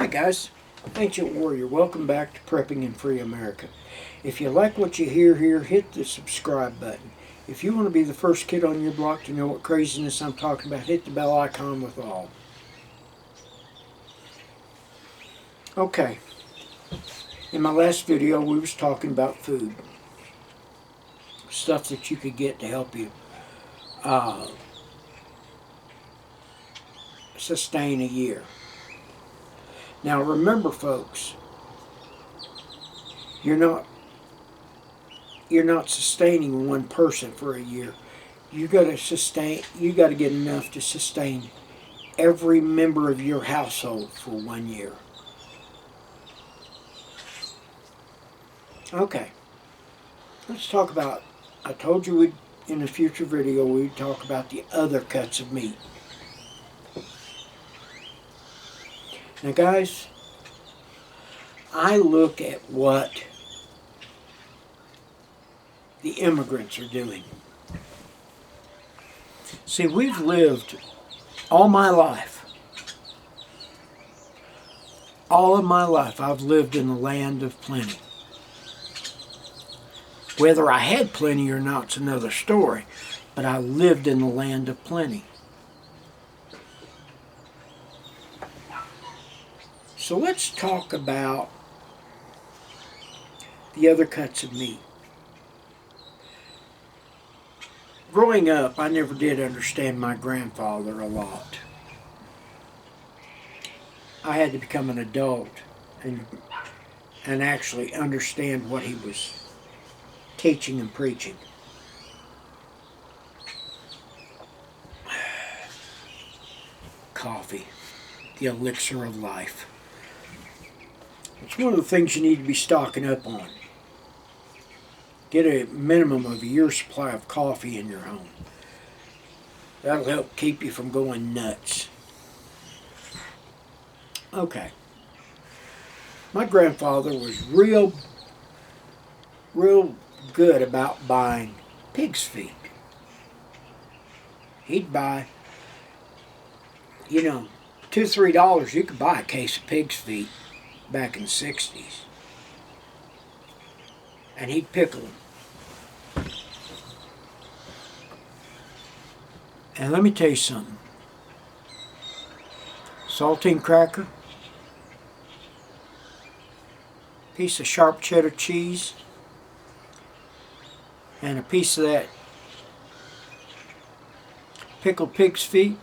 Hi guys, Ancient Warrior. Welcome back to Prepping in Free America. If you like what you hear here, hit the subscribe button. If you want to be the first kid on your block to know what craziness I'm talking about, hit the bell icon with all. Okay, in my last video we was talking about food. Stuff that you could get to help you sustain a year. Now remember folks, you're not sustaining one person for a year. You got to get enough to sustain every member of your household for 1 year. Okay, let's talk about, I told you in a future video we'd talk about the other cuts of meat. Now guys, I look at what the immigrants are doing. See, we've lived all my life. All of my life I've lived in the land of plenty. Whether I had plenty or not is another story, but I lived in the land of plenty. So let's talk about the other cuts of meat. Growing up, I never did understand my grandfather a lot. I had to become an adult and actually understand what he was teaching and preaching. Coffee, the elixir of life. It's one of the things you need to be stocking up on. Get a minimum of a year's supply of coffee in your home. That'll help keep you from going nuts. Okay. My grandfather was real good about buying pig's feet. He'd buy, $2, $3, you could buy a case of pig's feet back in the 60s. And he'd pickle them. And let me tell you something. Saltine cracker, piece of sharp cheddar cheese, and a piece of that pickled pig's feet,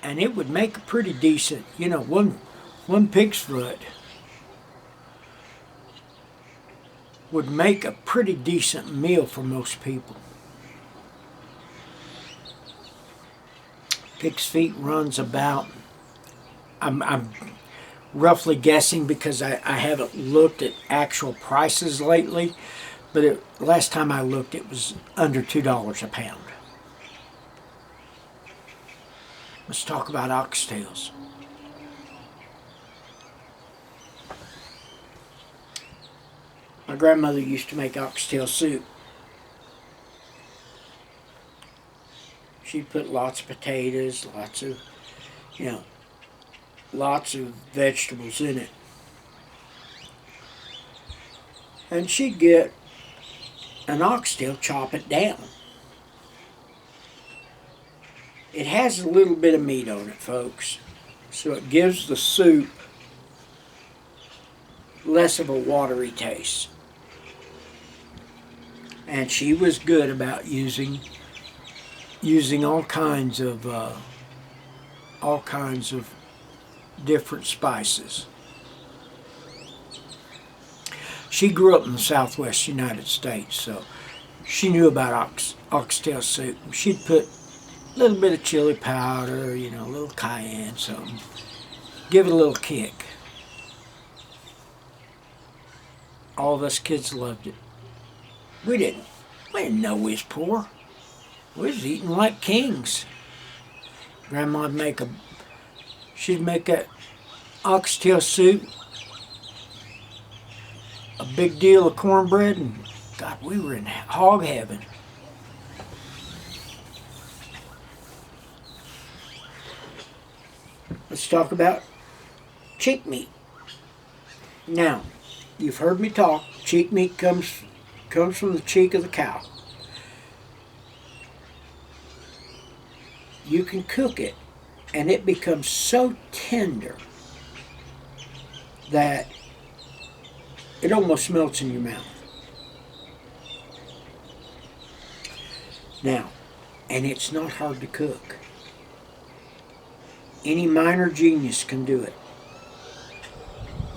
and it would make a pretty decent, one pig's foot would make a pretty decent meal for most people. Pig's feet runs about, I'm roughly guessing because I haven't looked at actual prices lately, but last time I looked it was under $2 a pound. Let's talk about oxtails. My grandmother used to make oxtail soup. She'd put lots of potatoes, lots of vegetables in it. And she'd get an oxtail, chop it down. It has a little bit of meat on it, folks, so it gives the soup less of a watery taste. And she was good about using all kinds of different spices. She grew up in the southwest United States, so she knew about oxtail soup. She'd put a little bit of chili powder, a little cayenne, something. Give it a little kick. All of us kids loved it. We didn't know we was poor. We was eating like kings. Grandma'd she'd make that oxtail soup, a big deal of cornbread, and God, we were in hog heaven. Let's talk about cheek meat. Now, you've heard me talk. Cheek meat comes from the cheek of the cow. You can cook it, and it becomes so tender that it almost melts in your mouth. Now, and it's not hard to cook. Any minor genius can do it.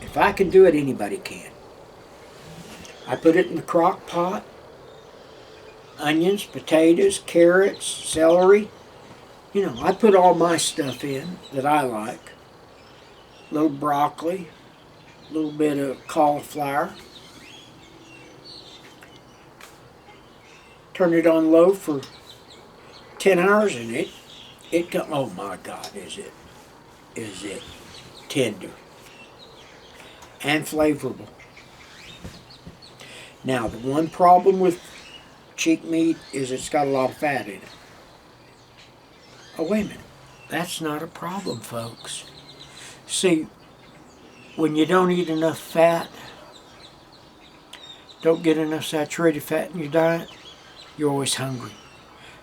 If I can do it, anybody can. I put it in the crock pot. Onions, potatoes, carrots, celery. You know, I put all my stuff in that I like. A little broccoli, a little bit of cauliflower. Turn it on low for 10 hours and it comes, oh my God, is it tender and flavorful. Now, the one problem with cheek meat is it's got a lot of fat in it. Oh, wait a minute. That's not a problem, folks. See, when you don't eat enough fat, don't get enough saturated fat in your diet, you're always hungry.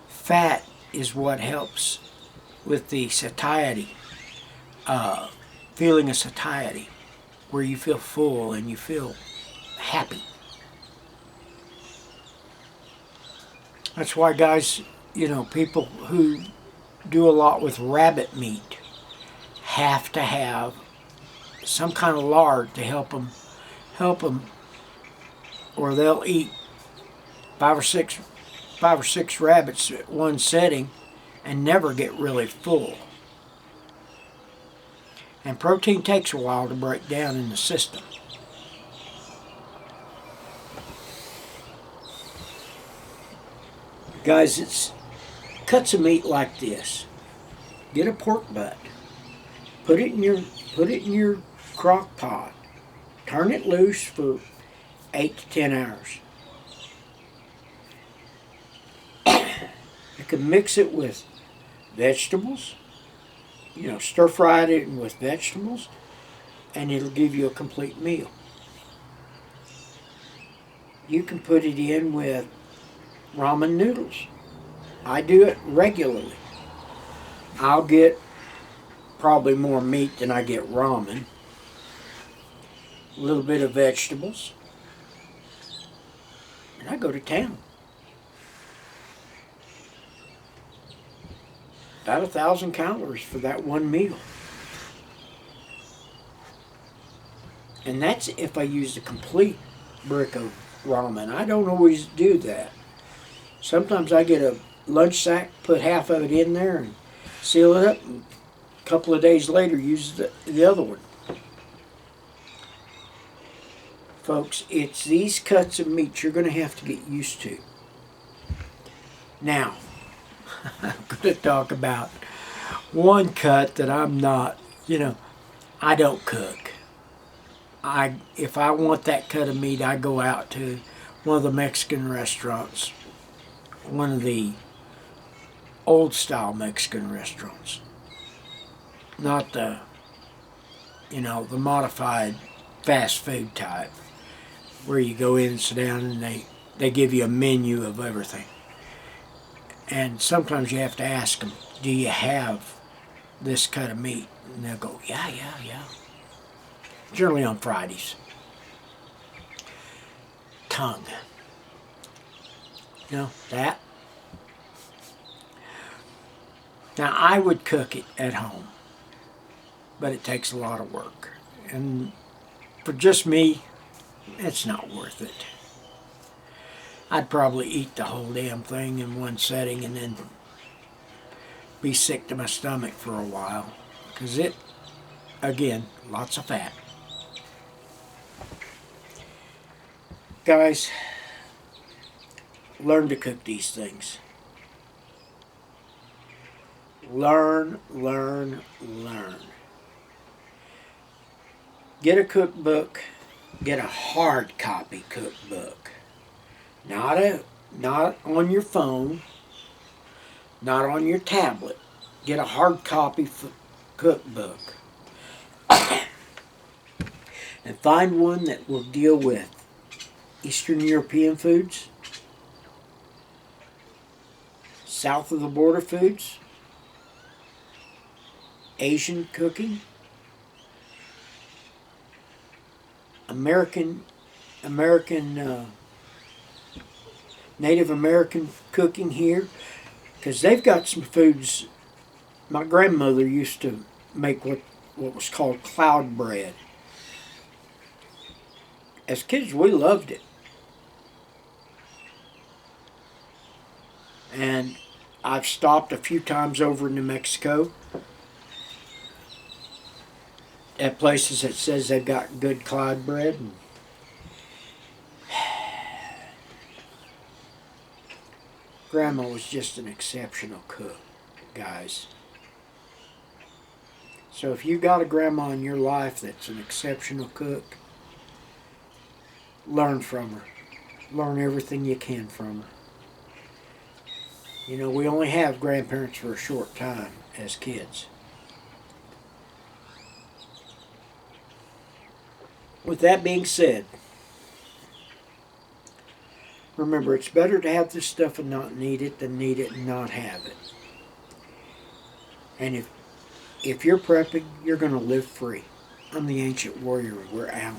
Fat is what helps with the satiety, feeling of satiety, where you feel full and you feel happy. That's why, guys, you know, people who do a lot with rabbit meat have to have some kind of lard to help them, or they'll eat five or six rabbits at one setting and never get really full. And protein takes a while to break down in the system. Guys, it's cuts of meat like this. Get a pork butt. Put it in your crock pot. Turn it loose for 8 to 10 hours. You can mix it with vegetables. You know, stir fry it with vegetables, and it'll give you a complete meal. You can put it in with ramen noodles. I do it regularly. I'll get probably more meat than I get ramen. A little bit of vegetables. And I go to town. About 1,000 calories for that one meal. And that's if I use the complete brick of ramen. I don't always do that. Sometimes I get a lunch sack, put half of it in there and seal it up, and a couple of days later use the other one. Folks, it's these cuts of meat you're going to have to get used to. Now, I'm going to talk about one cut that I'm not, you know, I don't cook. If I want that cut of meat, I go out to one of the Mexican restaurants, one of the old style Mexican restaurants, not the, you know, the modified fast food type, where you go in and sit down and they give you a menu of everything. And sometimes you have to ask them, do you have this cut of meat? And they'll go, yeah. Generally on Fridays. Tongue. You know, that. Now, I would cook it at home, but it takes a lot of work. And for just me, it's not worth it. I'd probably eat the whole damn thing in one setting and then be sick to my stomach for a while. Because it, again, lots of fat. Guys, learn to cook these things. Learn. Get a cookbook. Get a hard copy cookbook. Not on your phone. Not on your tablet. Get a hard copy cookbook and find one that will deal with Eastern European foods, south of the border foods, Asian cooking, American Native American cooking here, because they've got some foods. My grandmother used to make what was called cloud bread. As kids, we loved it. And I've stopped a few times over in New Mexico at places that says they've got good cloud bread. And Grandma was just an exceptional cook, guys. So if you got a grandma in your life that's an exceptional cook, learn from her. Learn everything you can from her. You know, we only have grandparents for a short time as kids. With that being said, remember, it's better to have this stuff and not need it than need it and not have it. And if you're prepping, you're going to live free. I'm the Ancient Warrior. We're out.